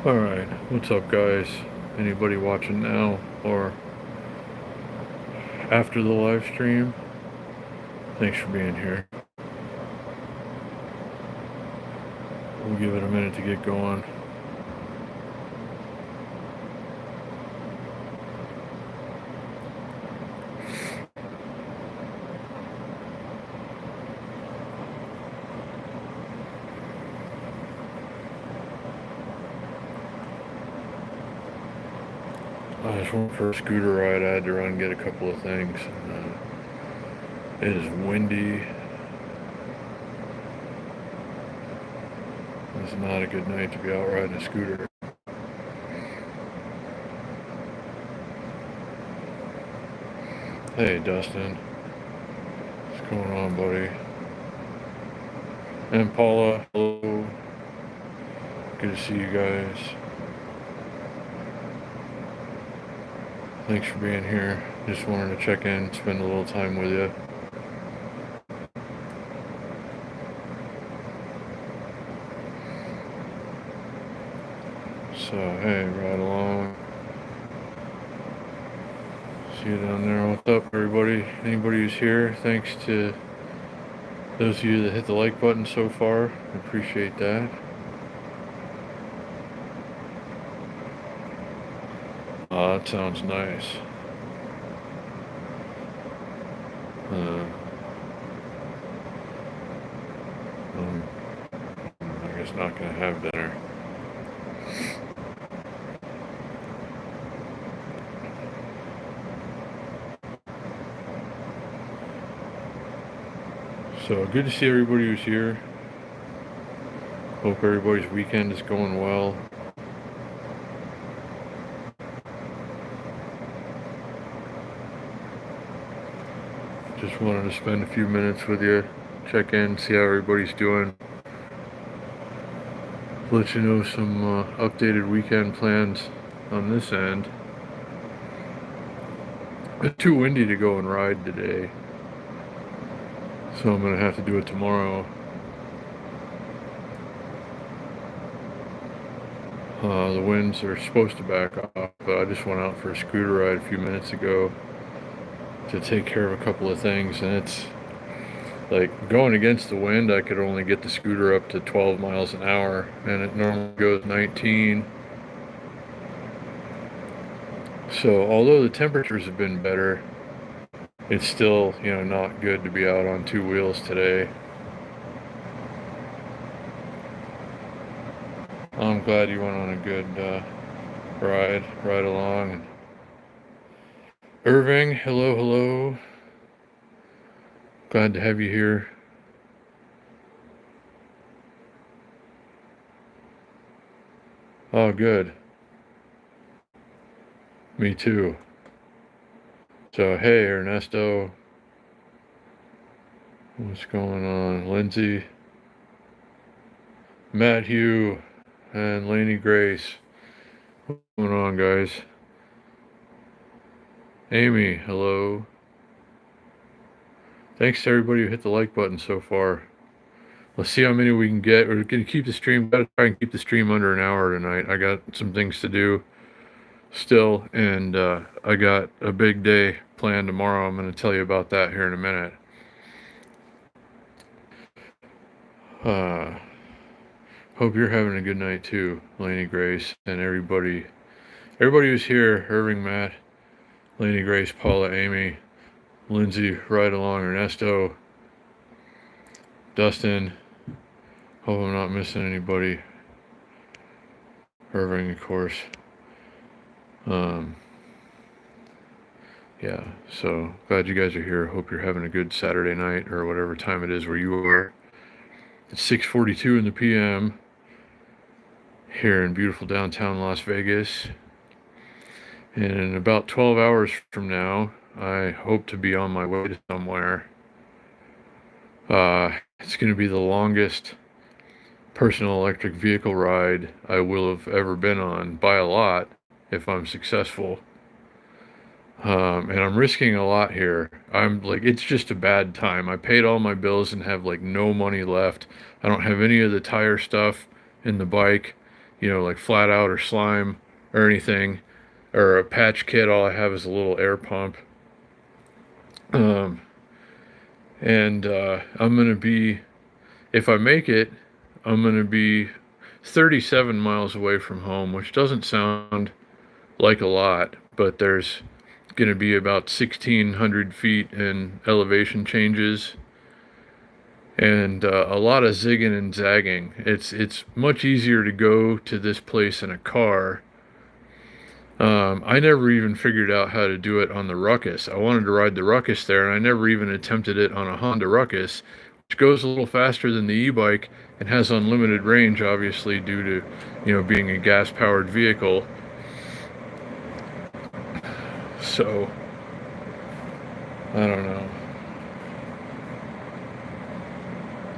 Alright, what's up guys? Anybody watching now or after the live stream? Thanks for being here. We'll give it a minute to get going. I just went for a scooter ride. I had to run and get a couple of things. It is windy. This is not a good night to be out riding a scooter. Hey Dustin, what's going on, buddy? And Paula, hello. Good to see you guys. Thanks for being here. Just wanted to check in, spend a little time with you. So, hey, right along. See you down there. What's up, everybody? Anybody who's here, thanks to those of you that hit the like button so far. I appreciate that. That sounds nice. I guess not gonna have dinner. So good to see everybody who's here. Hope everybody's weekend is going well. Just wanted to spend a few minutes with you, check in, see how everybody's doing. Let you know some updated weekend plans on this end. It's too windy to go and ride today, so I'm gonna have to do it tomorrow. The winds are supposed to back off, but I just went out for a scooter ride a few minutes ago to take care of a couple of things, and it's like going against the wind. I could only get the scooter up to 12 miles an hour, and it normally goes 19. So although the temperatures have been better, it's still, not good to be out on two wheels today. I'm glad you went on a good ride along. Irving, hello. Glad to have you here. Oh, good. Me too. So, hey, Ernesto. What's going on? Lindsay, Matt Hugh, and Lainey Grace. What's going on, guys? Amy, hello. Thanks to everybody who hit the like button so far. Let's see how many we can get. We're going to keep the stream. Got to try and keep the stream under an hour tonight. I got some things to do still, and I got a big day planned tomorrow. I'm going to tell you about that here in a minute. Hope you're having a good night too, Lainey Grace, and everybody who's here. Irving, Matt, Lainey Grace, Paula, Amy, Lindsay, right along, Ernesto, Dustin. Hope I'm not missing anybody. Irving, of course. Yeah, so glad you guys are here. Hope you're having a good Saturday night or whatever time it is where you are. It's 6:42 in the p.m. here in beautiful downtown Las Vegas. And in about 12 hours from now, I hope to be on my way to somewhere. It's going to be the longest personal electric vehicle ride I will have ever been on, by a lot, if I'm successful. And I'm risking a lot here. It's just a bad time. I paid all my bills and have no money left. I don't have any of the tire stuff in the bike, you know, like flat out or slime or anything, or a patch kit. All I have is a little air pump. Um, and I'm gonna be, if I make it, I'm gonna be 37 miles away from home, which doesn't sound like a lot, but there's gonna be about 1,600 feet in elevation changes and a lot of zigging and zagging. It's much easier to go to this place in a car. I never even figured out how to do it on the Ruckus. I wanted to ride the Ruckus there, and I never even attempted it on a Honda Ruckus, which goes a little faster than the e-bike and has unlimited range, obviously due to, you know, being a gas-powered vehicle. So, I don't know.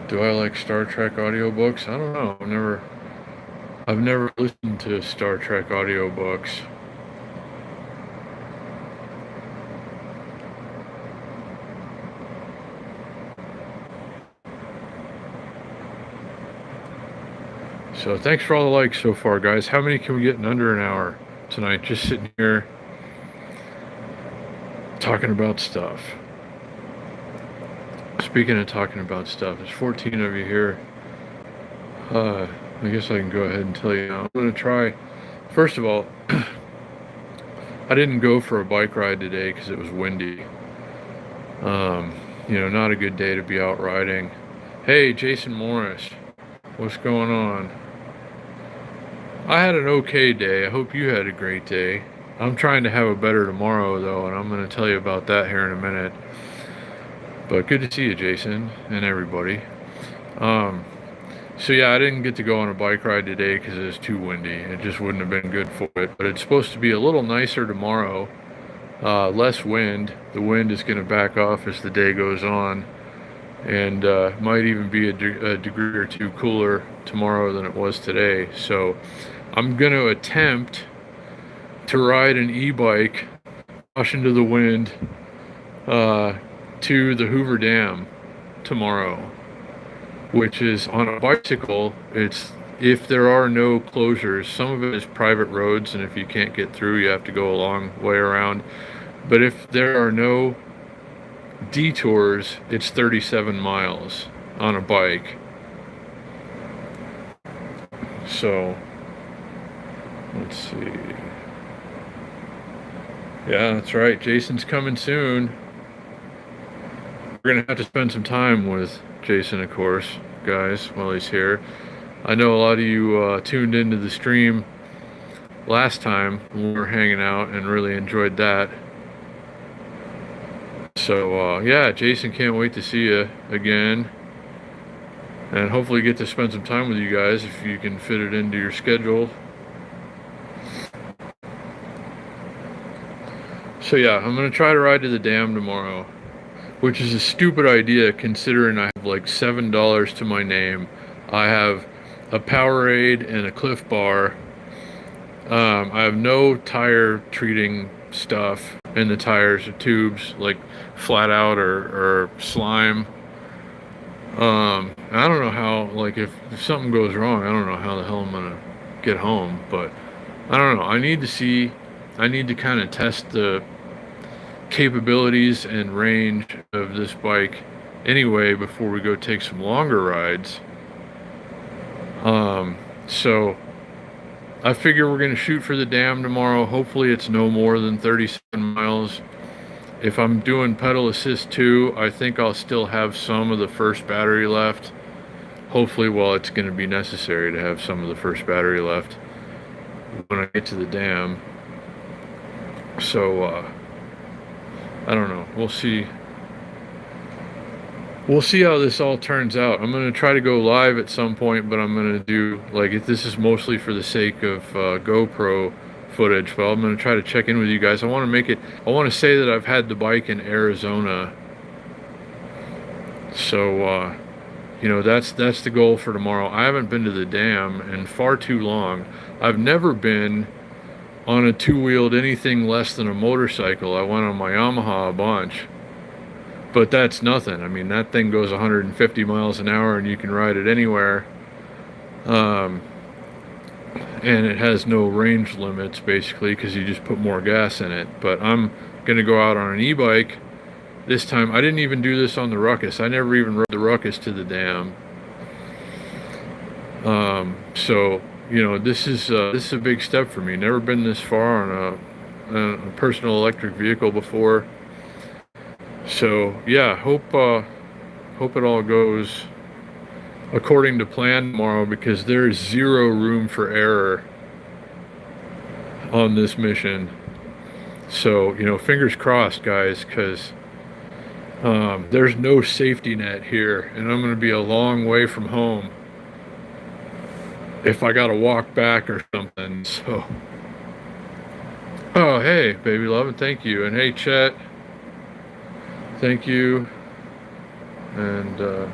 Do I like Star Trek audiobooks? I don't know. I've never listened to Star Trek audiobooks. So thanks for all the likes so far, guys. How many can we get in under an hour tonight? Just sitting here talking about stuff. Speaking of talking about stuff, there's 14 of you here. I guess I can go ahead and tell you now. I'm going to try. First of all, I didn't go for a bike ride today because it was windy. You know, not a good day to be out riding. Hey, Jason Morris, what's going on? I had an okay day. I hope you had a great day. I'm trying to have a better tomorrow, though, and I'm going to tell you about that here in a minute. But good to see you, Jason, and everybody. So yeah, I didn't get to go on a bike ride today because it was too windy. It just wouldn't have been good for it. But it's supposed to be a little nicer tomorrow. Less wind. The wind is going to back off as the day goes on. And might even be a degree or two cooler tomorrow than it was today. So I'm going to attempt to ride an e-bike, push into the wind, to the Hoover Dam tomorrow, which is on a bicycle. It's, if there are no closures, some of it is private roads, and if you can't get through, you have to go a long way around. But if there are no detours, it's 37 miles on a bike. So let's see. Yeah, that's right. Jason's coming soon. We're gonna have to spend some time with Jason, of course, guys, while he's here. I know a lot of you tuned into the stream last time when we were hanging out and really enjoyed that. So yeah, Jason, can't wait to see you again, and hopefully get to spend some time with you guys if you can fit it into your schedule. So yeah, I'm gonna try to ride to the dam tomorrow, which is a stupid idea considering I have like $7 to my name. I have a Powerade and a Cliff Bar. I have no tire treating stuff in the tires or tubes, like flat out or slime. I don't know how, like if something goes wrong, I don't know how the hell I'm gonna get home, but I don't know. I need to kind of test the capabilities and range of this bike anyway before we go take some longer rides. So I figure we're going to shoot for the dam tomorrow. Hopefully it's no more than 37 miles. If I'm doing pedal assist too, I think I'll still have some of the first battery left. Hopefully, well, it's going to be necessary to have some of the first battery left when I get to the dam. So I don't know. We'll see. We'll see how this all turns out. I'm going to try to go live at some point, but I'm going to do, like, this is mostly for the sake of GoPro footage, but I'm going to try to check in with you guys. I want to say that I've had the bike in Arizona. So, you know, that's the goal for tomorrow. I haven't been to the dam in far too long. I've never been on a two-wheeled anything less than a motorcycle. I went on my Yamaha a bunch. But that's nothing. I mean, that thing goes 150 miles an hour and you can ride it anywhere. and it has no range limits basically because you just put more gas in it. But I'm gonna go out on an e-bike this time. I didn't even do this on the Ruckus. I never even rode the Ruckus to the dam. So you know, this is a big step for me. Never been this far on a personal electric vehicle before. So yeah, hope it all goes according to plan tomorrow, because there is zero room for error on this mission. So, you know, fingers crossed, guys, because there's no safety net here, and I'm going to be a long way from home if I got to walk back or something. So, oh, hey, baby love, and thank you. And hey, Chet, thank you. And,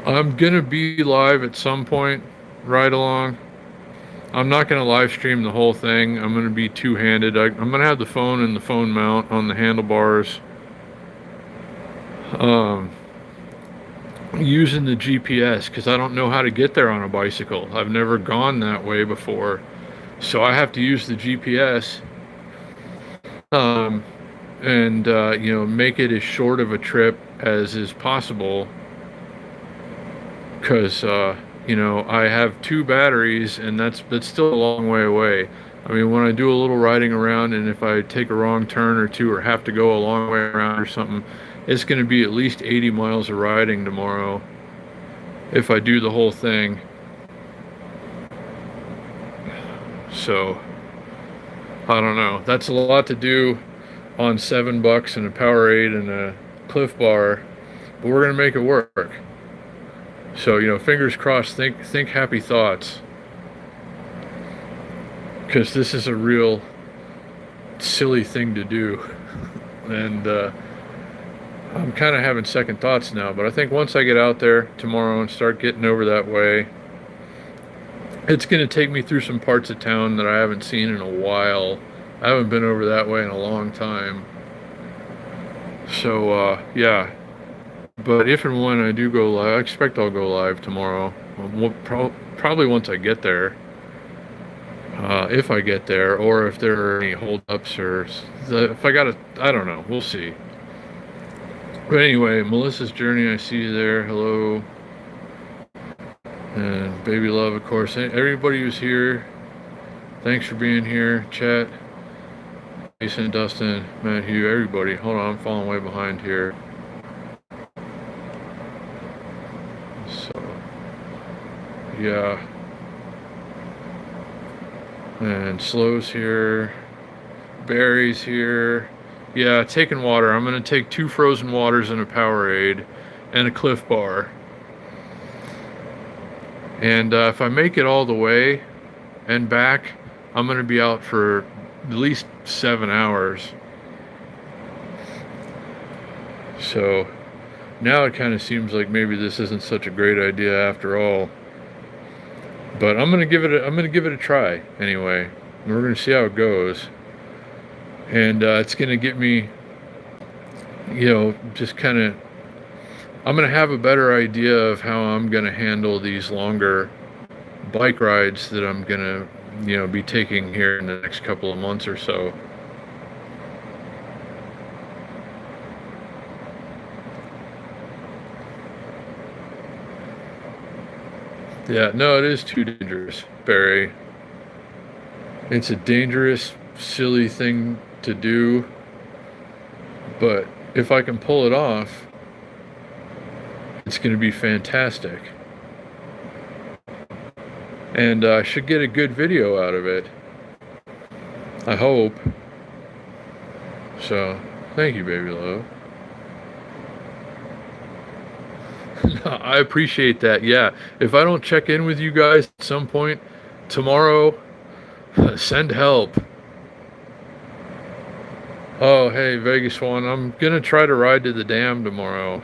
I'm gonna be live at some point, right along. I'm not gonna live stream the whole thing. I'm gonna be two-handed. I'm gonna have the phone and the phone mount on the handlebars. Using the GPS, because I don't know how to get there on a bicycle. I've never gone that way before, so I have to use the GPS. And you know, make it as short of a trip as is possible, because you know, I have 2 batteries, and that's still a long way away. I mean, when I do a little riding around, and if I take a wrong turn or two, or have to go a long way around or something, it's going to be at least 80 miles of riding tomorrow if I do the whole thing. So I don't know, that's a lot to do on $7 and a Powerade and a Cliff Bar, but we're gonna make it work. So, you know, fingers crossed, think happy thoughts, because this is a real silly thing to do. And I'm kind of having second thoughts now, but I think once I get out there tomorrow and start getting over that way, it's going to take me through some parts of town that I haven't seen in a while. I haven't been over that way in a long time. So yeah, but if and when I do go live, I expect I'll go live tomorrow. Probably once I get there, if I get there, or if there are any holdups, or if I gotta, I don't know, we'll see. But anyway, Melissa's Journey, I see you there. Hello. And baby love, of course. Everybody who's here, thanks for being here. Chat, Jason, Dustin, Matt, Hugh, everybody. Hold on, I'm falling way behind here. So, yeah. And Slow's here. Barry's here. Yeah, taking water. I'm going to take 2 frozen waters and a Powerade and a Cliff Bar. And if I make it all the way and back, I'm going to be out for at least 7 hours. So now it kind of seems like maybe this isn't such a great idea after all. But I'm going to give it a try anyway. And we're going to see how it goes. And it's going to get me, you know, just kind of, I'm going to have a better idea of how I'm going to handle these longer bike rides that I'm going to, you know, be taking here in the next couple of months or so. Yeah, no, it is too dangerous, Barry. It's a dangerous, silly thing to do, but if I can pull it off, it's going to be fantastic. And I should get a good video out of it, I hope. So, thank you, baby love. I appreciate that. Yeah, if I don't check in with you guys at some point tomorrow, send help. Oh, hey, Vegas One, I'm going to try to ride to the dam tomorrow,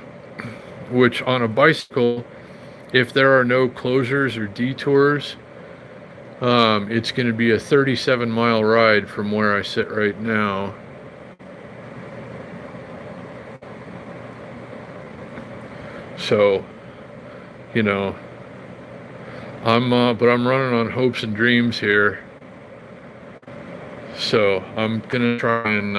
which on a bicycle, if there are no closures or detours, it's going to be a 37-mile ride from where I sit right now. So, you know, but I'm running on hopes and dreams here. So I'm gonna try and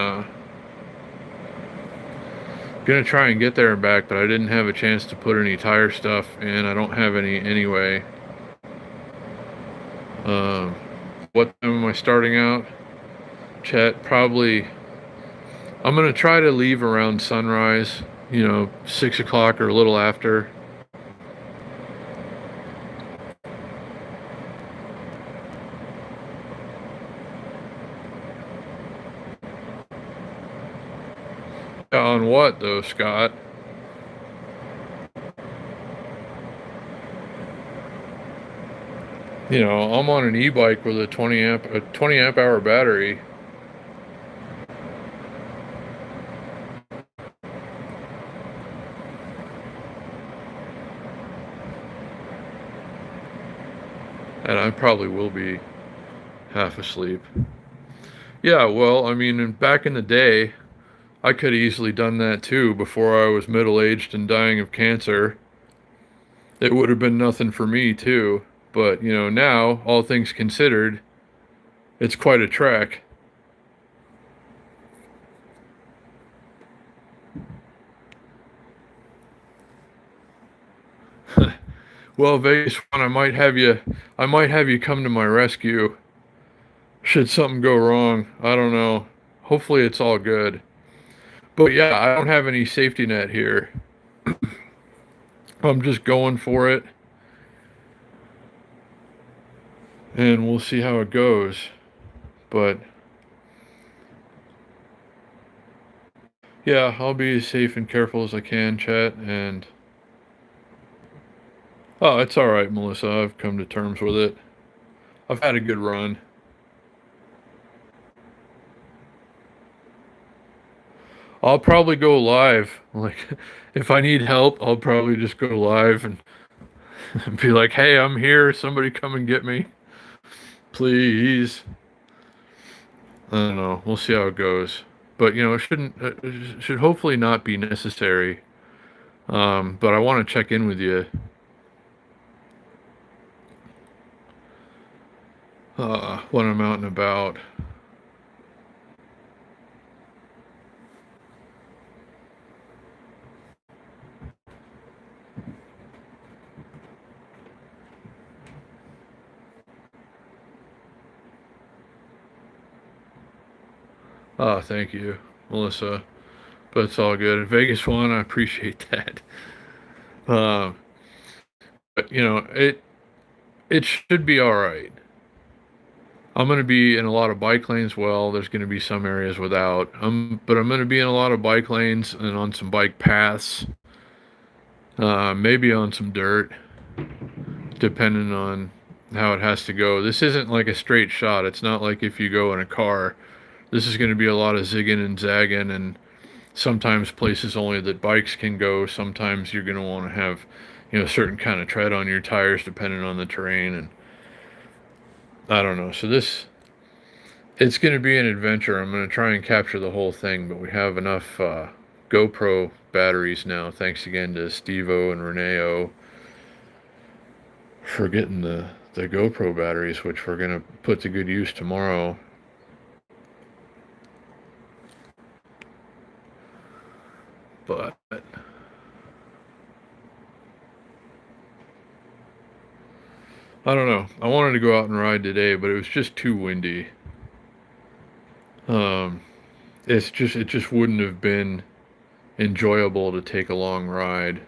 get there and back, but I didn't have a chance to put any tire stuff in. I don't have any anyway. What time am I starting out? Chat, probably. I'm gonna try to leave around sunrise. 6 o'clock or a little after. On what though, Scott? I'm on an e-bike with a 20 amp hour battery. And I probably will be half asleep. Yeah, well, I mean, back in the day, I could have easily done that too before I was middle-aged and dying of cancer. It would have been nothing for me too. But, now, all things considered, it's quite a trek. Well, Vegas one, I might have you come to my rescue. Should something go wrong, I don't know. Hopefully it's all good. But yeah, I don't have any safety net here. I'm just going for it. And we'll see how it goes. But yeah, I'll be as safe and careful as I can, chat, and oh, it's alright, Melissa. I've come to terms with it. I've had a good run. I'll probably go live. Like, if I need help, I'll probably just go live and be like, hey, I'm here. Somebody come and get me. Please. I don't know. We'll see how it goes. But, it should hopefully not be necessary. But I want to check in with you. When I'm out and about. Oh, thank you, Melissa. But it's all good. Vegas one, I appreciate that. But it should be all right. I'm going to be in a lot of bike lanes. Well, there's going to be some areas without. But I'm going to be in a lot of bike lanes and on some bike paths. Maybe on some dirt, depending on how it has to go. This isn't like a straight shot. It's not like if you go in a car. This is going to be a lot of zigging and zagging, and sometimes places only that bikes can go. Sometimes you're going to want to have, certain kind of tread on your tires depending on the terrain, and I don't know. So it's going to be an adventure. I'm going to try and capture the whole thing, but we have enough GoPro batteries now. Thanks again to Steve-O and Renee-O for getting the GoPro batteries, which we're going to put to good use tomorrow. But I don't know. I wanted to go out and ride today, but it was just too windy. It just wouldn't have been enjoyable to take a long ride.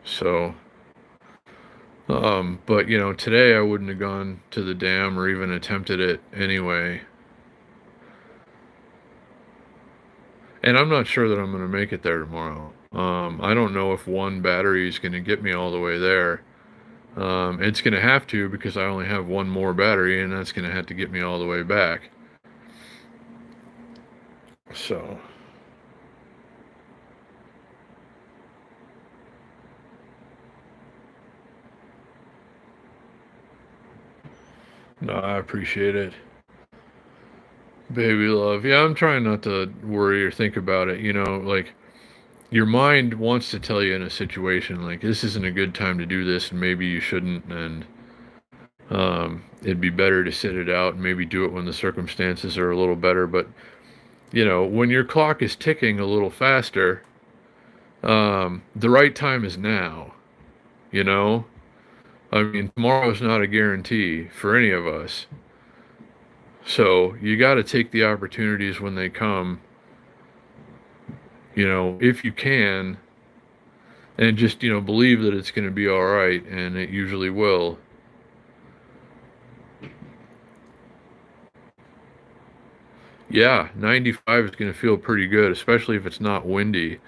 So, but today I wouldn't have gone to the dam or even attempted it anyway. And I'm not sure that I'm going to make it there tomorrow. I don't know if one battery is going to get me all the way there. It's going to have to, because I only have one more battery, and that's going to have to get me all the way back. So, no, I appreciate it. Baby love. Yeah, I'm trying not to worry or think about it, like your mind wants to tell you in a situation like this isn't a good time to do this and maybe you shouldn't, and it'd be better to sit it out and maybe do it when the circumstances are a little better. But when your clock is ticking a little faster, the right time is now. I mean, tomorrow's not a guarantee for any of us. So you got to take the opportunities when they come, if you can, and just, believe that it's going to be all right, and it usually will. Yeah, 95 is going to feel pretty good, especially if it's not windy.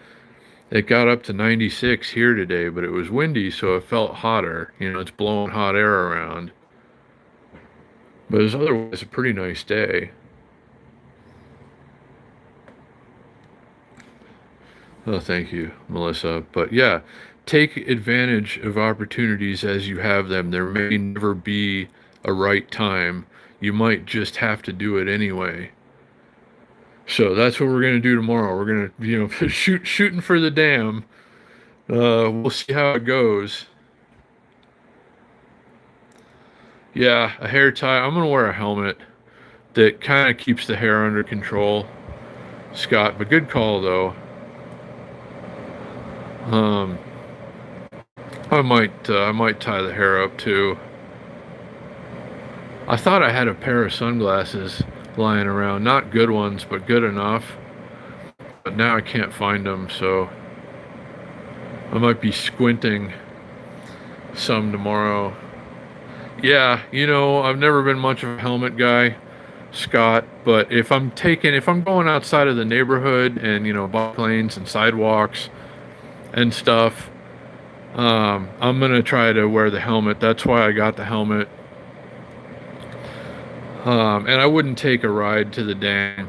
It got up to 96 here today, but it was windy, so it felt hotter. It's blowing hot air around. But it was otherwise a pretty nice day. Oh, thank you, Melissa. But yeah, take advantage of opportunities as you have them. There may never be a right time. You might just have to do it anyway. So that's what we're going to do tomorrow. We're going to, shooting for the dam. We'll see how it goes. Yeah, a hair tie. I'm going to wear a helmet that kind of keeps the hair under control, Scott. But good call, though. I might tie the hair up too. I thought I had a pair of sunglasses lying around, not good ones, but good enough. But now I can't find them, so I might be squinting some tomorrow. Yeah, I've never been much of a helmet guy, Scott, but if I'm going outside of the neighborhood and, bike lanes and sidewalks and stuff, I'm going to try to wear the helmet. That's why I got the helmet. And I wouldn't take a ride to the dam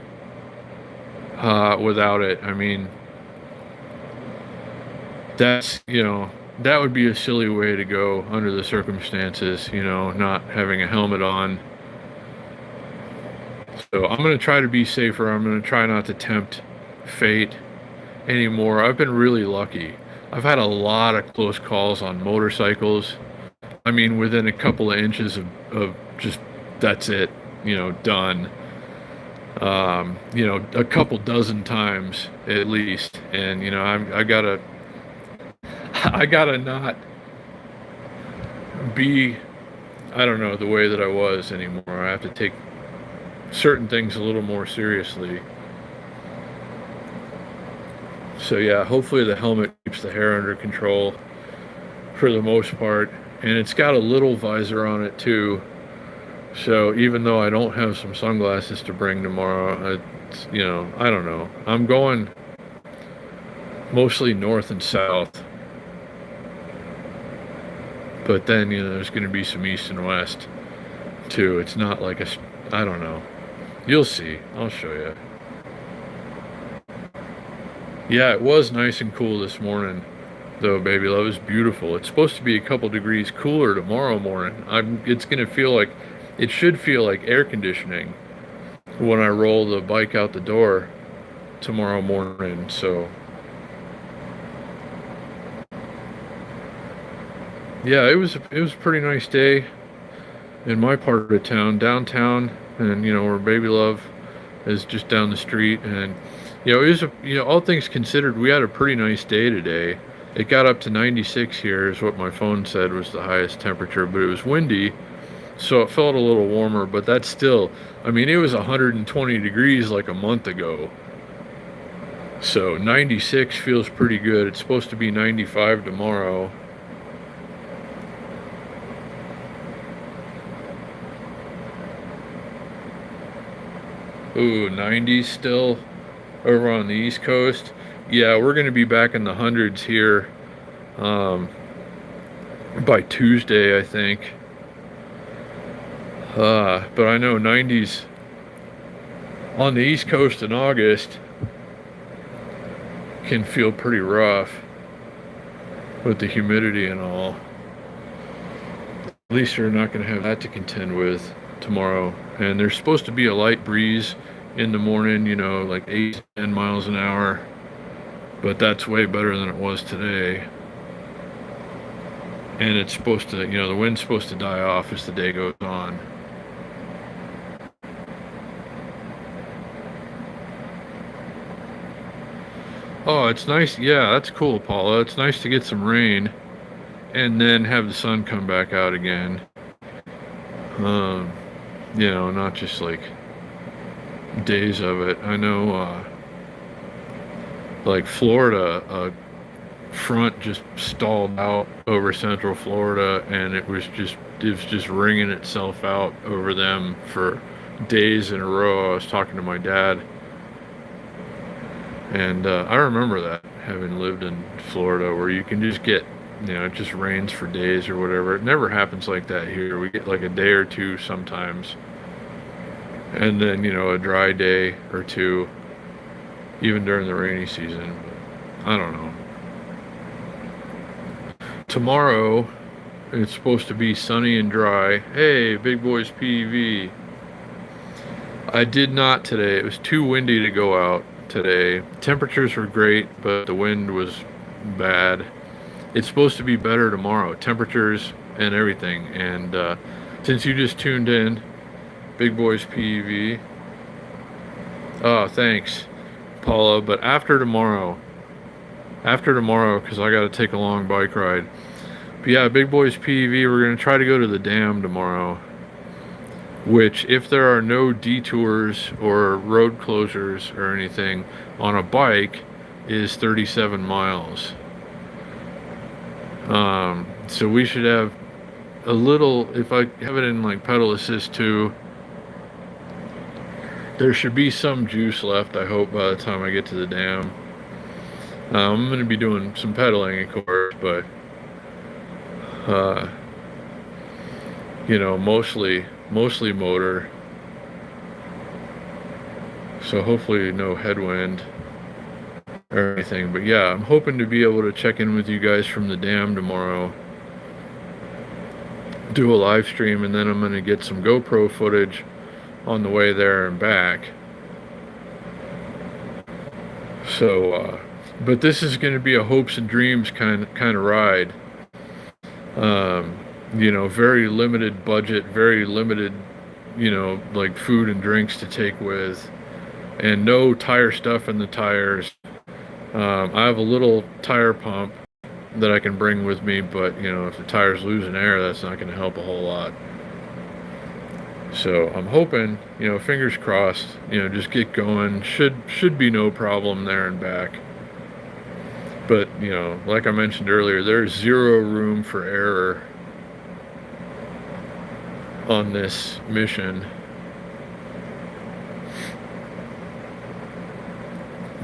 without it. I mean, that's, that would be a silly way to go under the circumstances, not having a helmet on. So I'm going to try to be safer. I'm going to try not to tempt fate anymore. I've been really lucky. I've had a lot of close calls on motorcycles. I mean, within a couple of inches of just, that's it, done. A couple dozen times at least. And, I gotta not be, I don't know, the way that I was anymore. I have to take certain things a little more seriously. So yeah, hopefully the helmet keeps the hair under control for the most part. And it's got a little visor on it too. So even though I don't have some sunglasses to bring tomorrow, I don't know. I'm going mostly north and south. But then, there's going to be some east and west too. It's not like I don't know. You'll see. I'll show you. Yeah, it was nice and cool this morning, though, baby love. It was beautiful. It's supposed to be a couple degrees cooler tomorrow morning. It's going to feel like, it should feel like air conditioning when I roll the bike out the door tomorrow morning. So, yeah, it was a pretty nice day in my part of the town, downtown, and where baby love is just down the street. And it was all things considered, we had a pretty nice day today. It got up to 96 here is what my phone said was the highest temperature, but it was windy, so it felt a little warmer. But that's still, I mean, it was 120 degrees like a month ago. So 96 feels pretty good. It's supposed to be 95 tomorrow. Ooh, 90s still over on the East Coast. Yeah, we're going to be back in the hundreds here by Tuesday, I think. But I know 90s on the East Coast in August can feel pretty rough with the humidity and all. At least we're not going to have that to contend with tomorrow. And there's supposed to be a light breeze in the morning, like 8 to 10 miles an hour. but that's way better than it was today. And it's supposed to, the wind's supposed to die off as the day goes on. Oh, it's nice. Yeah, that's cool, Paula. It's nice to get some rain and then have the sun come back out again. Not just like days of it. I know, like Florida, front just stalled out over Central Florida, and it was just ringing itself out over them for days in a row. I was talking to my dad, and I remember that, having lived in Florida, where you can just get, it just rains for days or whatever. It never happens like that here. We get like a day or two sometimes, and then a dry day or two, even during the rainy season. I don't know. Tomorrow, it's supposed to be sunny and dry. Hey, Big Boys PV. I did not today. It was too windy to go out today. Temperatures were great, but the wind was bad. It's supposed to be better tomorrow. Temperatures and everything. And since you just tuned in, Big Boys PV. Oh, thanks, Paula. But after tomorrow, because I got to take a long bike ride. But yeah, Big Boys PV, we're going to try to go to the dam tomorrow, which, if there are no detours or road closures or anything on a bike, is 37 miles. So we should have a little, if I have it in like pedal assist too, there should be some juice left, I hope, by the time I get to the dam. I'm going to be doing some pedaling, of course, but mostly motor. So hopefully no headwind or anything. But yeah, I'm hoping to be able to check in with you guys from the dam tomorrow, do a live stream, and then I'm going to get some GoPro footage on the way there and back. So but this is going to be a hopes and dreams kind of ride. Very limited budget, very limited, like food and drinks to take with, and no tire stuff in the tires. I have a little tire pump that I can bring with me, but if the tire's losing air, that's not going to help a whole lot. So I'm hoping, fingers crossed, just get going. Should be no problem there and back. But, like I mentioned earlier, there's zero room for error on this mission.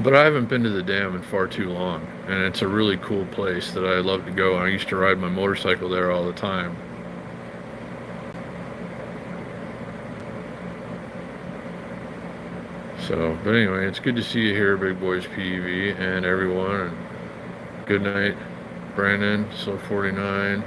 But I haven't been to the dam in far too long, and it's a really cool place that I love to go. I used to ride my motorcycle there all the time. So, but anyway, it's good to see you here, Big Boys PV, and everyone. And good night, Brandon, Slow 49.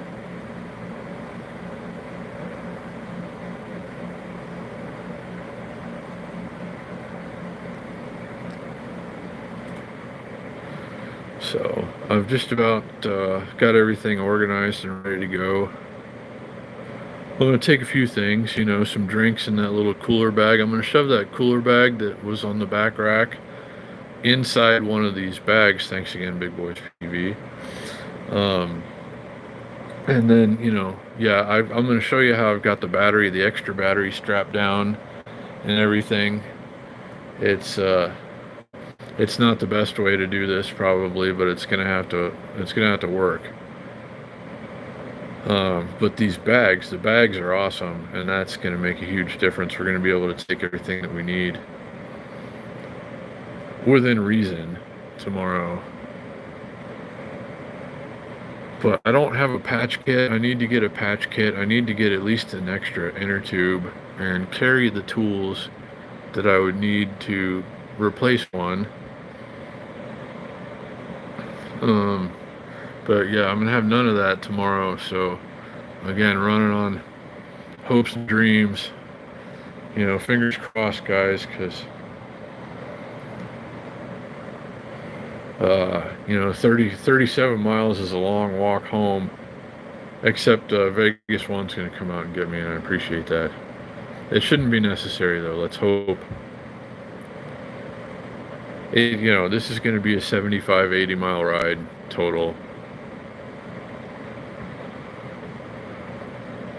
So I've just about got everything organized and ready to go. I'm going to take a few things, some drinks in that little cooler bag. I'm going to shove that cooler bag that was on the back rack inside one of these bags. Thanks again, Big Boys PV. And then, I'm going to show you how I've got the extra battery strapped down and everything. It's not the best way to do this probably, but it's gonna have to work. But the bags are awesome, and that's gonna make a huge difference. We're gonna be able to take everything that we need within reason tomorrow. But I don't have a patch kit. I need to get a patch kit. I need to get at least an extra inner tube and carry the tools that I would need to replace one. But yeah, I'm gonna have none of that tomorrow. So again, running on hopes and dreams. Fingers crossed, guys, because You know, 37 miles is a long walk home, except Vegas one's going to come out and get me, and I appreciate that. It shouldn't be necessary, though. Let's hope. You know, this is going to be a 75, 80-mile ride total.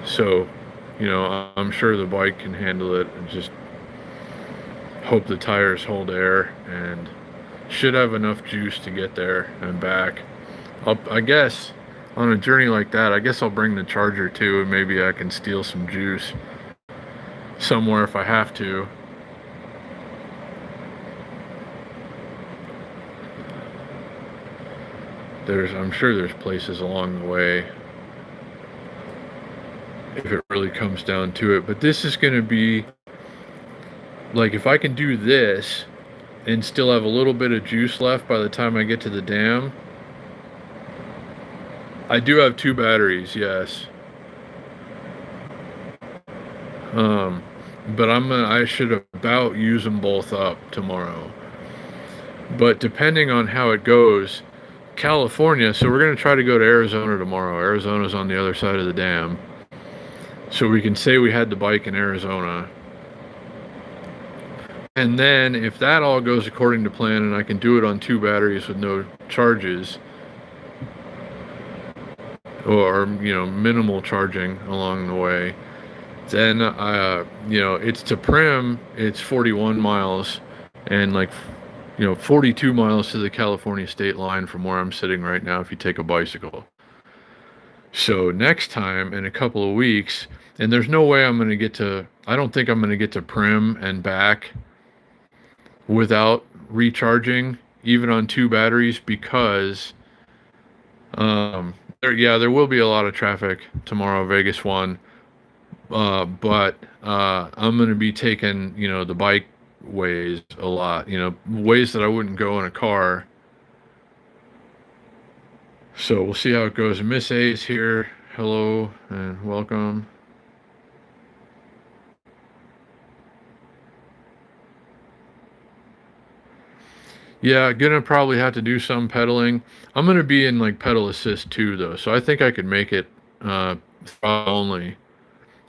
So, you know, I'm sure the bike can handle it, and just hope the tires hold air, and should have enough juice to get there and back. I guess on a journey like that, I guess I'll bring the charger too, and maybe I can steal some juice somewhere if I have to. I'm sure there's places along the way if it really comes down to it. But this is going to be like, if I can do this and still have a little bit of juice left by the time I get to the dam. I do have 2 batteries, yes. But I should about use them both up tomorrow. But depending on how it goes, California, so we're going to try to go to Arizona tomorrow. Arizona's on the other side of the dam. So we can say we had the bike in Arizona. And then if that all goes according to plan and I can do it on 2 batteries with no charges, or, you know, minimal charging along the way, then, you know, it's to Prim, it's 41 miles and like, you know, 42 miles to the California state line from where I'm sitting right now if you take a bicycle. So next time, in a couple of weeks, and there's no way I'm going to get to, I don't think I'm going to get to Prim and back without recharging, even on 2 batteries, because there will be a lot of traffic tomorrow, Vegas 1. But I'm going to be taking, you know, the bike ways a lot, you know, ways that I wouldn't go in a car. So we'll see how it goes. Miss A is here. Hello and welcome. Yeah, gonna probably have to do some pedaling. I'm gonna be in like pedal assist too, though, so I think I could make it throttle only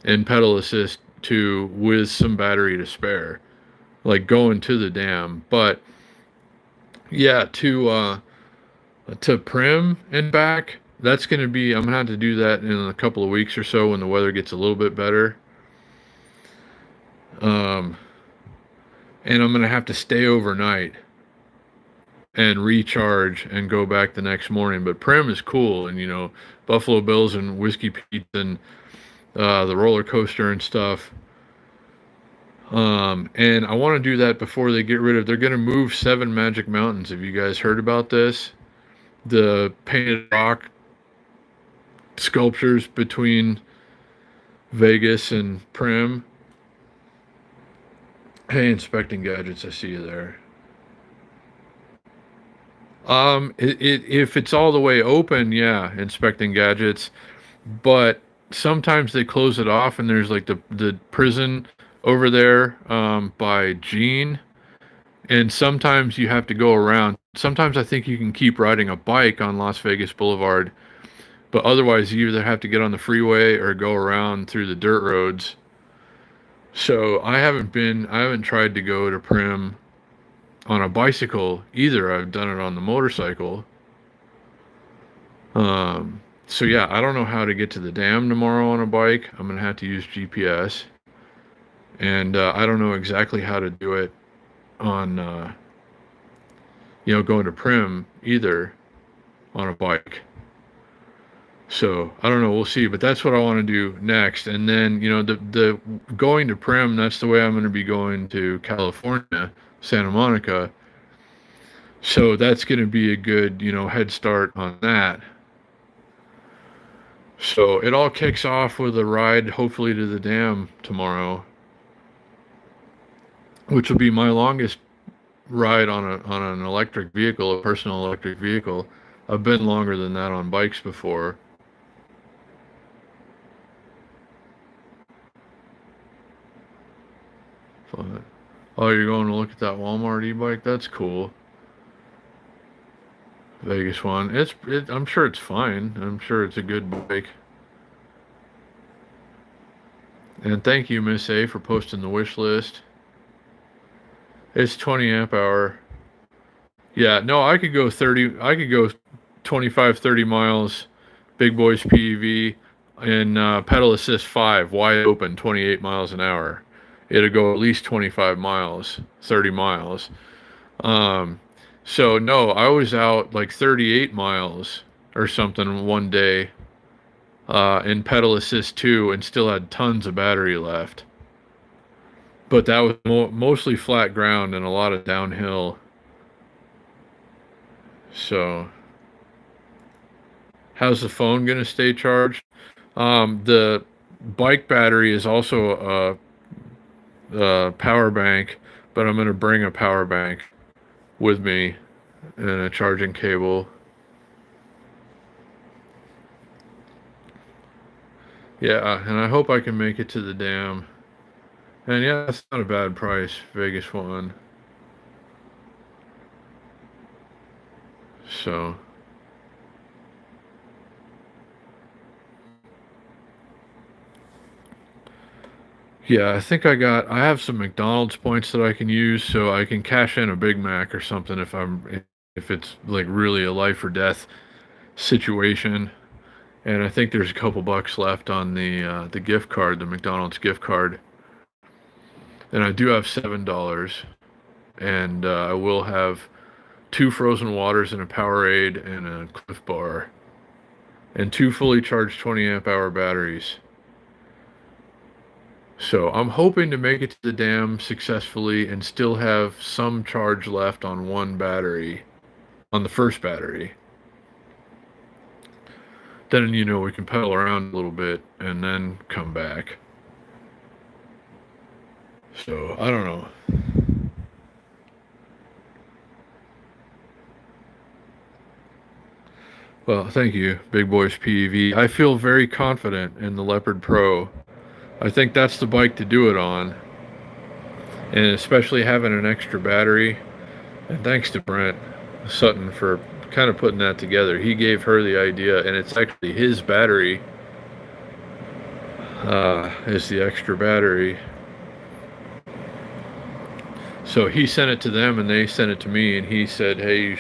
and pedal assist too with some battery to spare, like going to the dam. But yeah, to Prim and back, that's gonna be, I'm gonna have to do that in a couple of weeks or so when the weather gets a little bit better. Um, and I'm gonna have to stay overnight and recharge and go back the next morning. But Prim is cool, and you know, Buffalo Bills and Whiskey Pete and the roller coaster and stuff. And I want to do that before they get rid of. They're going to move 7 Magic Mountains. Have you guys heard about this? The painted rock sculptures between Vegas and Prim. Hey, Inspecting Gadgets, I see you there. If it's all the way open, yeah, Inspecting Gadgets. But sometimes they close it off, and there's like the prison over there by Gene, and sometimes you have to go around. Sometimes I think you can keep riding a bike on Las Vegas Boulevard, but otherwise you either have to get on the freeway or go around through the dirt roads. So I haven't tried to go to Prim on a bicycle either. I've done it on the motorcycle. So yeah, I don't know how to get to the dam tomorrow on a bike. I'm gonna have to use GPS, and I don't know exactly how to do it on, you know, going to Prim either on a bike. So I don't know. We'll see. But that's what I want to do next. And then, you know, the going to Prim, that's the way I'm going to be going to California, Santa Monica. So that's going to be a good, you know, head start on that. So it all kicks off with a ride, hopefully, to the dam tomorrow, which will be my longest ride on an electric vehicle, a personal electric vehicle. I've been longer than that on bikes before. But, oh, you're going to look at that Walmart e-bike? That's cool. Vegas one. I'm sure it's fine. I'm sure it's a good bike. And thank you, Miss A, for posting the wish list. It's 20 amp hour. Yeah, no, I could go 30. I could go 25, 30 miles. Big boys PEV in pedal assist 5, wide open, 28 miles an hour. It'll go at least 25 miles, 30 miles. Um, so no, I was out like 38 miles or something one day in pedal assist 2 and still had tons of battery left. But that was mostly flat ground and a lot of downhill. So, how's the phone going to stay charged? The bike battery is also a power bank, but I'm going to bring a power bank with me and a charging cable. Yeah, and I hope I can make it to the dam. And yeah, that's not a bad price, Vegas one. So, yeah, I have some McDonald's points that I can use so I can cash in a Big Mac or something if it's like really a life or death situation. And I think there's a couple bucks left on the gift card, the McDonald's gift card. And I do have $7, and I will have 2 frozen waters and a Powerade and a Cliff Bar, and 2 fully charged 20 amp hour batteries. So I'm hoping to make it to the dam successfully and still have some charge left on one battery, on the first battery. Then, we can pedal around a little bit and then come back. So, I don't know. Well, thank you, Big Boys PEV. I feel very confident in the Leopard Pro. I think that's the bike to do it on. And especially having an extra battery. And thanks to Brent Sutton for kind of putting that together. He gave her the idea, and it's actually his battery is the extra battery. So he sent it to them, and they sent it to me, and he said, hey,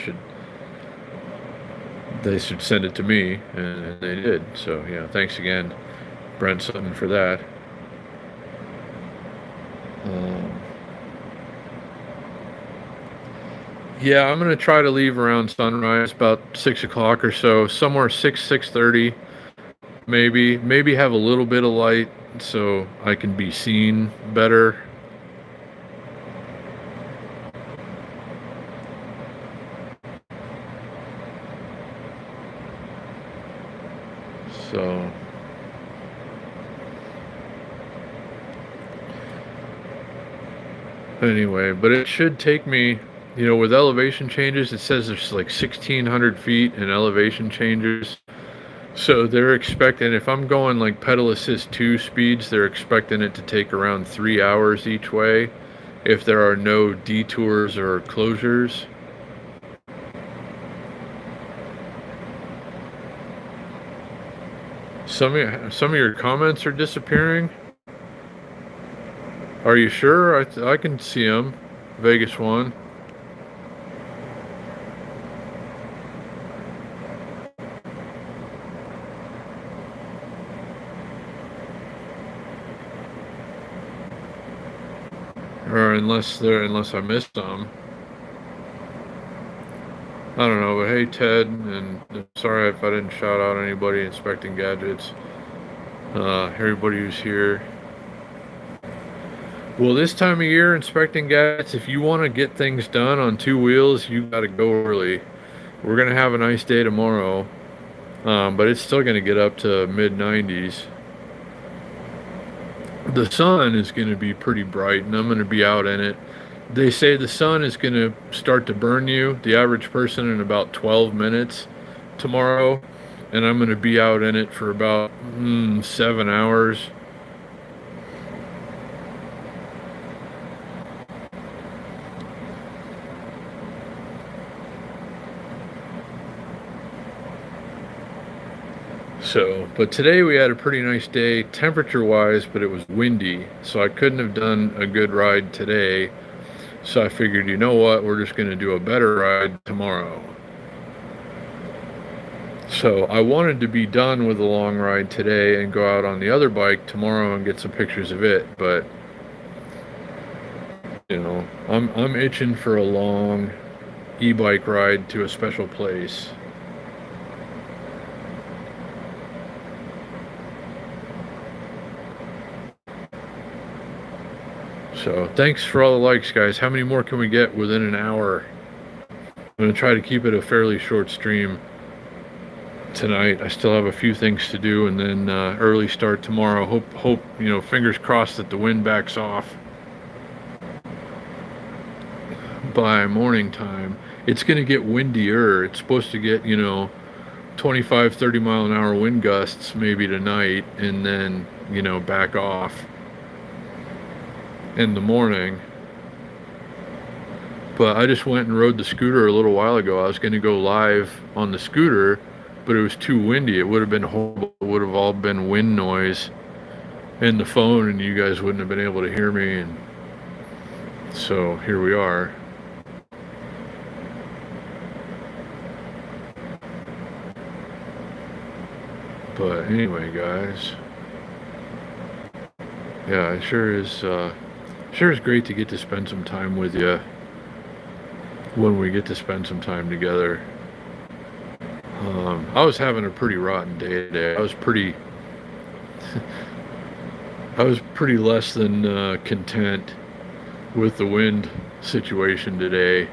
they should send it to me, and they did. So yeah, thanks again, Brent Sutton, for that. Yeah, I'm gonna try to leave around sunrise, about 6 o'clock or so, somewhere 6:30, maybe have a little bit of light so I can be seen better. So anyway, but it should take me, with elevation changes, it says there's like 1,600 feet in elevation changes. So they're expecting, if I'm going like pedal assist 2 speeds, they're expecting it to take around 3 hours each way if there are no detours or closures. Some of your comments are disappearing. Are you sure? I can see them. Vegas one. Or unless I missed some. I don't know, but hey, Ted, and sorry if I didn't shout out anybody inspecting gadgets. Everybody who's here. Well, this time of year, inspecting gadgets, if you want to get things done on 2 wheels, you got to go early. We're going to have a nice day tomorrow, but it's still going to get up to mid-90s. The sun is going to be pretty bright, and I'm going to be out in it. They say the sun is going to start to burn you, the average person, in about 12 minutes tomorrow, and I'm going to be out in it for about 7 hours. So, but today we had a pretty nice day temperature-wise, but it was windy, so I couldn't have done a good ride today. So I figured, you know what, we're just going to do a better ride tomorrow. So I wanted to be done with the long ride today and go out on the other bike tomorrow and get some pictures of it, but you know, I'm itching for a long e-bike ride to a special place. So thanks for all the likes, guys. How many more can we get within an hour? I'm going to try to keep it a fairly short stream tonight. I still have a few things to do, and then early start tomorrow. Hope you know, fingers crossed that the wind backs off by morning time. It's going to get windier. It's supposed to get, you know, 25-30 mile an hour wind gusts maybe tonight, and then, you know, back off in the morning. But I just went and rode the scooter a little while ago. I was going to go live on the scooter, but it was too windy. It would have been horrible. It would have all been wind noise in the phone, and you guys wouldn't have been able to hear me. And so here we are. But anyway, guys, yeah, it sure is great to get to spend some time with you when we get to spend some time together. I was having a pretty rotten day today. I was pretty less than content with the wind situation today,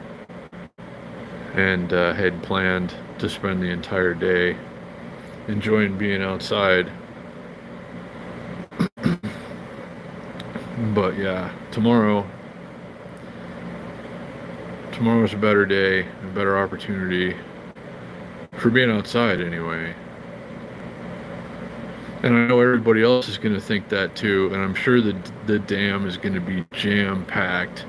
and had planned to spend the entire day enjoying being outside. But yeah, tomorrow's a better day, a better opportunity for being outside anyway. And I know everybody else is going to think that too, and I'm sure the dam is going to be jam-packed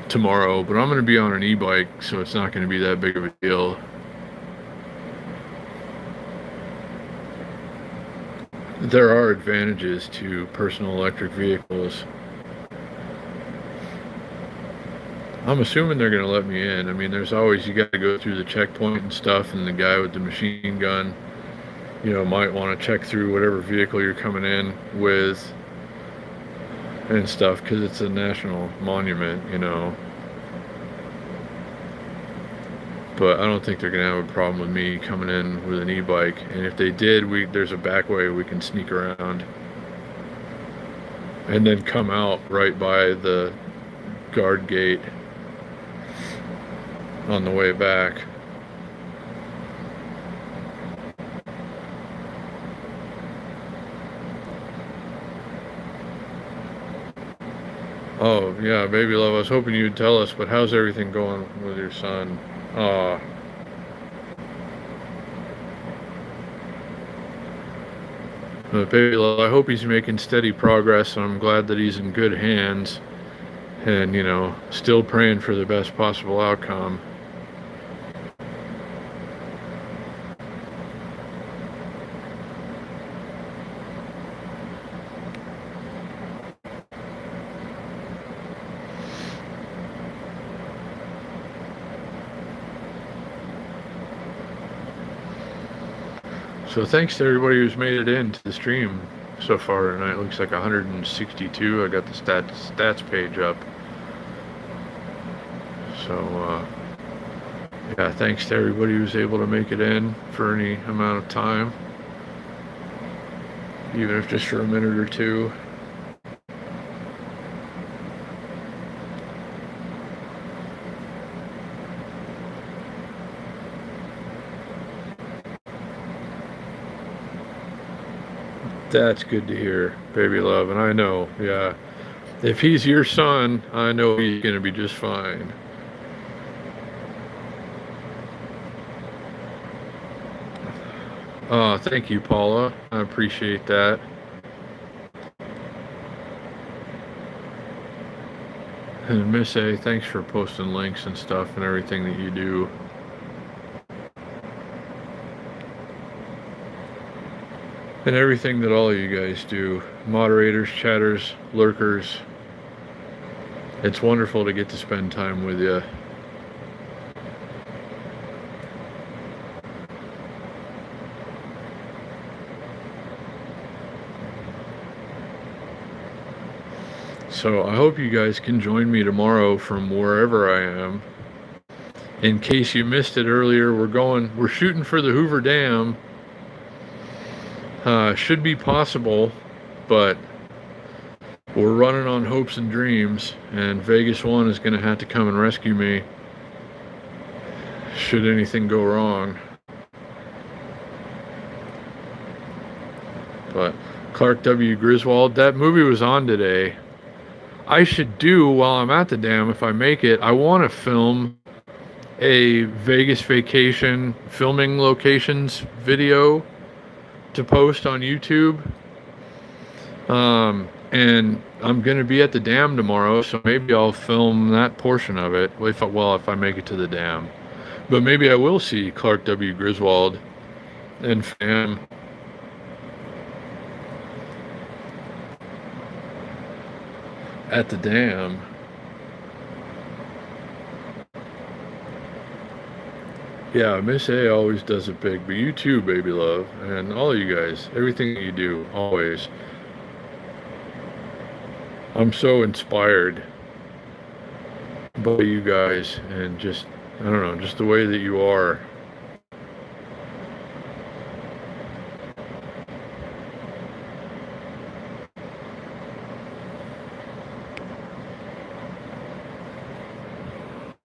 tomorrow, but I'm going to be on an e-bike, so it's not going to be that big of a deal. There are advantages to personal electric vehicles. I'm assuming they're going to let me in. I mean, there's always, you got to go through the checkpoint and stuff, and the guy with the machine gun, you know, might want to check through whatever vehicle you're coming in with and stuff, because it's a national monument, you know. But I don't think they're going to have a problem with me coming in with an e-bike. And if they did, there's a back way we can sneak around and then come out right by the guard gate on the way back. Oh, yeah, baby love, I was hoping you'd tell us, but how's everything going with your son? Baby love, I hope he's making steady progress, and I'm glad that he's in good hands, and, you know, still praying for the best possible outcome. So thanks to everybody who's made it into the stream so far tonight. It looks like 162. I got the stats page up. So yeah, thanks to everybody who's able to make it in for any amount of time, even if just for a minute or two. That's good to hear, baby love. And I know, yeah, if he's your son, I know he's going to be just fine. Thank you, Paula. I appreciate that. And Miss A, thanks for posting links and stuff and everything that you do. and everything that all of you guys do. Moderators, chatters, lurkers. It's wonderful to get to spend time with you. So I hope you guys can join me tomorrow from wherever I am. In case you missed it earlier, we're shooting for the Hoover Dam. Should be possible, but we're running on hopes and dreams, and Vegas 1 is going to have to come and rescue me should anything go wrong. But Clark W. Griswold, that movie was on today. I should do, while I'm at the dam, if I make it, I want to film a Vegas vacation filming locations video to post on YouTube. And I'm going to be at the dam tomorrow, so maybe I'll film that portion of it, if I make it to the dam. But maybe I will see Clark W. Griswold and fam at the dam. Yeah, Miss A always does it big, but you too, baby love, and all of you guys, everything that you do, always. I'm so inspired by you guys, and just, I don't know, just the way that you are.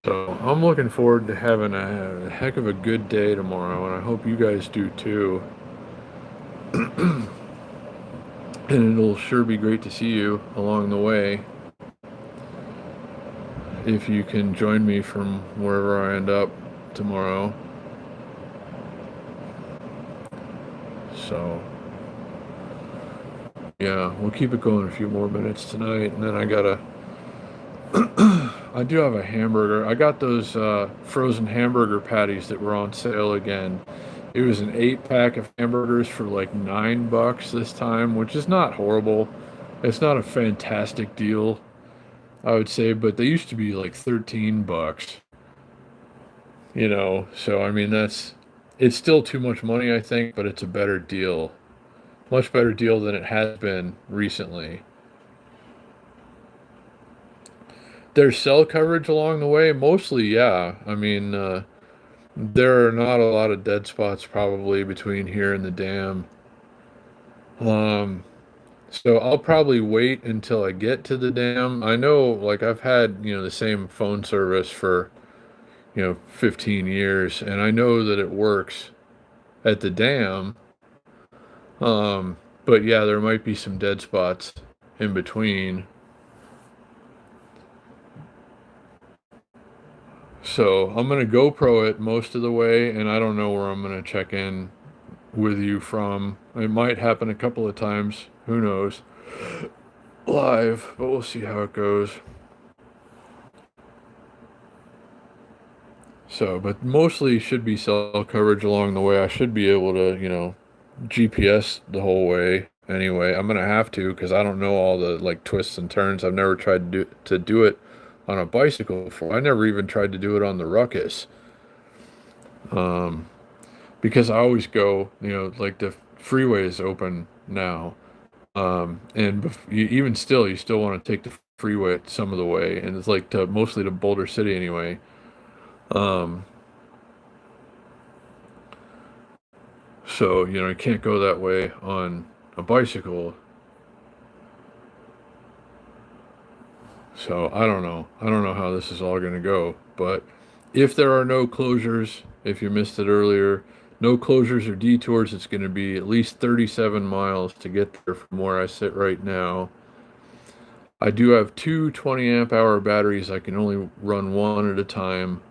So I'm looking forward to having a heck of a good day tomorrow, and I hope you guys do too. And it'll sure be great to see you along the way. If you can join me from wherever I end up tomorrow. So, yeah, we'll keep it going a few more minutes tonight, and then I do have a hamburger. I got those frozen hamburger patties that were on sale again. It was an 8-pack of hamburgers for like $9 this time, which is not horrible. It's not a fantastic deal, I would say, but they used to be like $13. So I mean it's still too much money, I think, but it's a better deal. Much better deal than it has been recently. There's cell coverage along the way, mostly, yeah. I mean, there are not a lot of dead spots probably between here and the dam. So I'll probably wait until I get to the dam. I know, like, I've had, the same phone service for, 15 years, and I know that it works at the dam. But yeah, there might be some dead spots in between. So I'm going to GoPro it most of the way, and I don't know where I'm going to check in with you from. It might happen a couple of times, who knows, live, but we'll see how it goes. So, but mostly should be cell coverage along the way. I should be able to, GPS the whole way. Anyway, I'm gonna have to because I don't know all the like twists and turns. I've never tried to do it on a bicycle before. I never even tried to do it on the Ruckus. Because I always go, like the freeway is open now. And even still, you still want to take the freeway some of the way, and it's like mostly to Boulder City anyway. So, you can't go that way on a bicycle. So, I don't know. I don't know how this is all going to go. But if there are no closures, if you missed it earlier, no closures or detours, it's going to be at least 37 miles to get there from where I sit right now. I do have two 20 amp hour batteries. I can only run one at a time.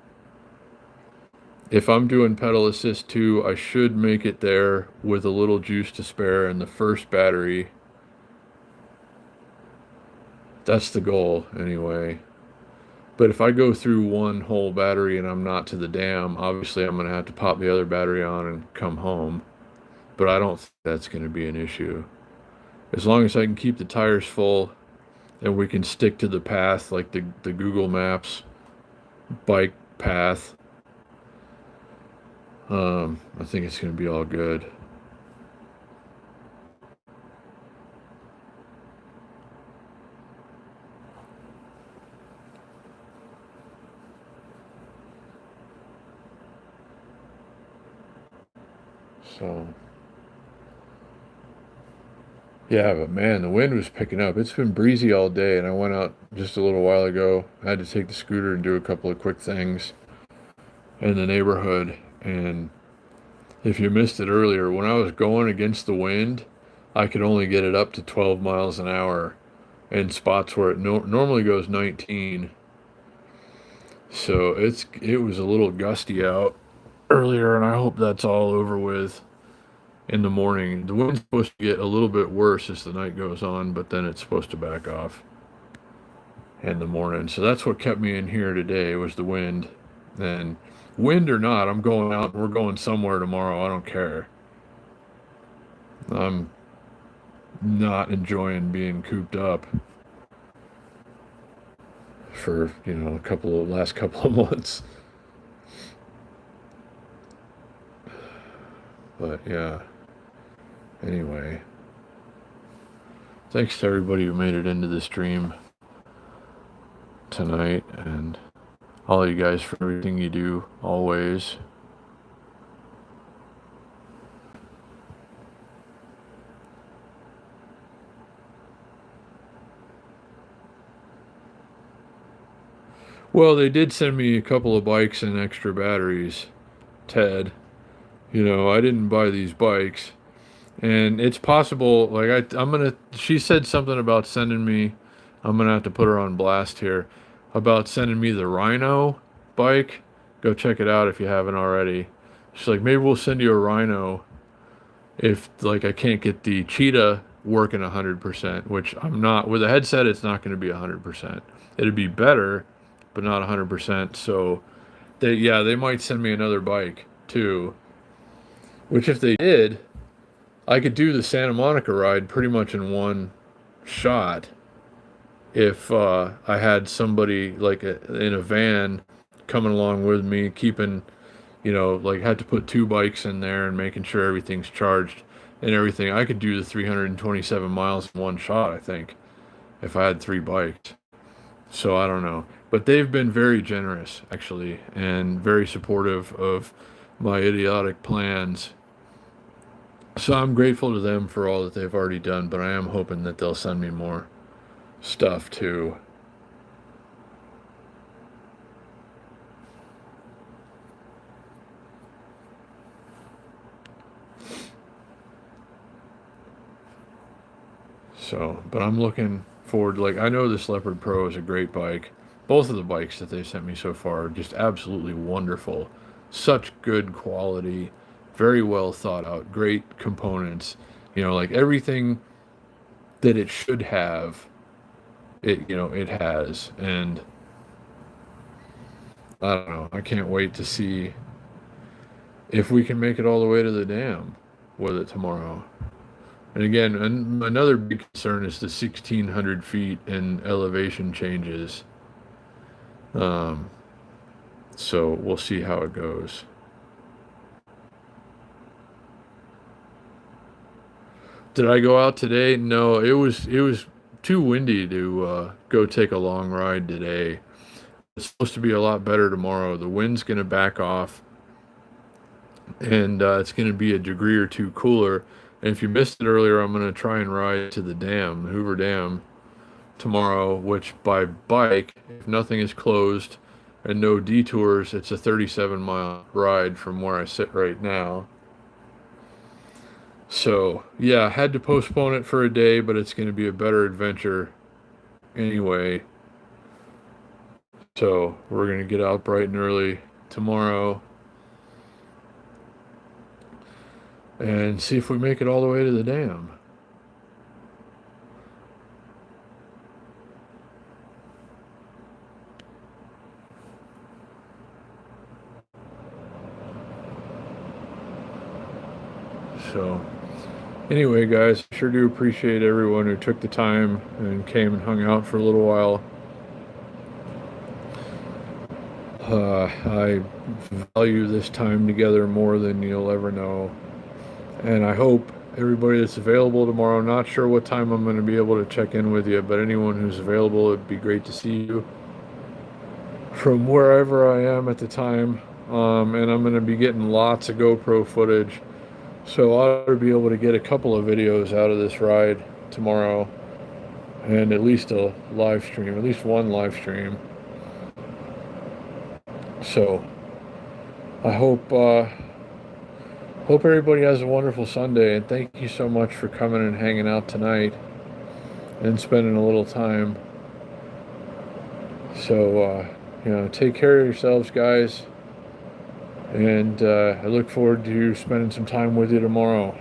If I'm doing pedal assist 2, I should make it there with a little juice to spare in the first battery. That's the goal, anyway. But if I go through one whole battery and I'm not to the dam, obviously I'm going to have to pop the other battery on and come home. but I don't think that's going to be an issue. As long as I can keep the tires full and we can stick to the path, like the Google Maps bike path, I think it's going to be all good. So, yeah, but man, the wind was picking up. It's been breezy all day, and I went out just a little while ago. I had to take the scooter and do a couple of quick things in the neighborhood. And if you missed it earlier, when I was going against the wind, I could only get it up to 12 miles an hour in spots where it normally goes 19. So it was a little gusty out earlier, and I hope that's all over with in the morning. The wind's supposed to get a little bit worse as the night goes on, but then it's supposed to back off in the morning. So that's what kept me in here today was the wind. And wind or not, I'm going out and we're going somewhere tomorrow. I don't care. I'm not enjoying being cooped up for, last couple of months. But yeah. Anyway. Thanks to everybody who made it into the stream tonight, and all of you guys for everything you do always. Well, they did send me a couple of bikes and extra batteries, Ted. I didn't buy these bikes. And it's possible, like, she said something about sending me, I'm going to have to put her on blast here, about sending me the Rhino bike. Go check it out if you haven't already. She's like, maybe we'll send you a Rhino if, like, I can't get the Cheetah working 100%, which I'm not. With a headset, it's not going to be 100%. It'd be better, but not 100%. So, they might send me another bike, too. Which, if they did, I could do the Santa Monica ride pretty much in one shot if I had somebody like in a van coming along with me, keeping, like had to put two bikes in there and making sure everything's charged and everything. I could do the 327 miles in one shot, I think, if I had three bikes. So I don't know. But they've been very generous, actually, and very supportive of my idiotic plans. So I'm grateful to them for all that they've already done, but I am hoping that they'll send me more stuff too. So, but I'm looking forward, like, I know this Leopard Pro is a great bike. Both of the bikes that they've sent me so far are just absolutely wonderful. Such good quality, very well thought out, great components. Like everything that it should have, it has. And I don't know, I can't wait to see if we can make it all the way to the dam with it tomorrow. And again, another big concern is the 1,600 feet in elevation changes. So we'll see how it goes. Did I go out today? No, it was too windy to go take a long ride today. It's supposed to be a lot better tomorrow. The wind's going to back off, and it's going to be a degree or two cooler. And if you missed it earlier, I'm going to try and ride to the dam, the Hoover Dam, tomorrow, which by bike, if nothing is closed and no detours, it's a 37-mile ride from where I sit right now. So, yeah, I had to postpone it for a day, but it's going to be a better adventure anyway. So, we're going to get out bright and early tomorrow and see if we make it all the way to the dam. So anyway, guys, I sure do appreciate everyone who took the time and came and hung out for a little while. I value this time together more than you'll ever know. And I hope everybody that's available tomorrow, not sure what time I'm going to be able to check in with you, but anyone who's available, it'd be great to see you from wherever I am at the time. And I'm going to be getting lots of GoPro footage. So I ought to be able to get a couple of videos out of this ride tomorrow. And at least a live stream, at least one live stream. So I hope everybody has a wonderful Sunday, and thank you so much for coming and hanging out tonight and spending a little time. So take care of yourselves, guys, and I look forward to spending some time with you tomorrow.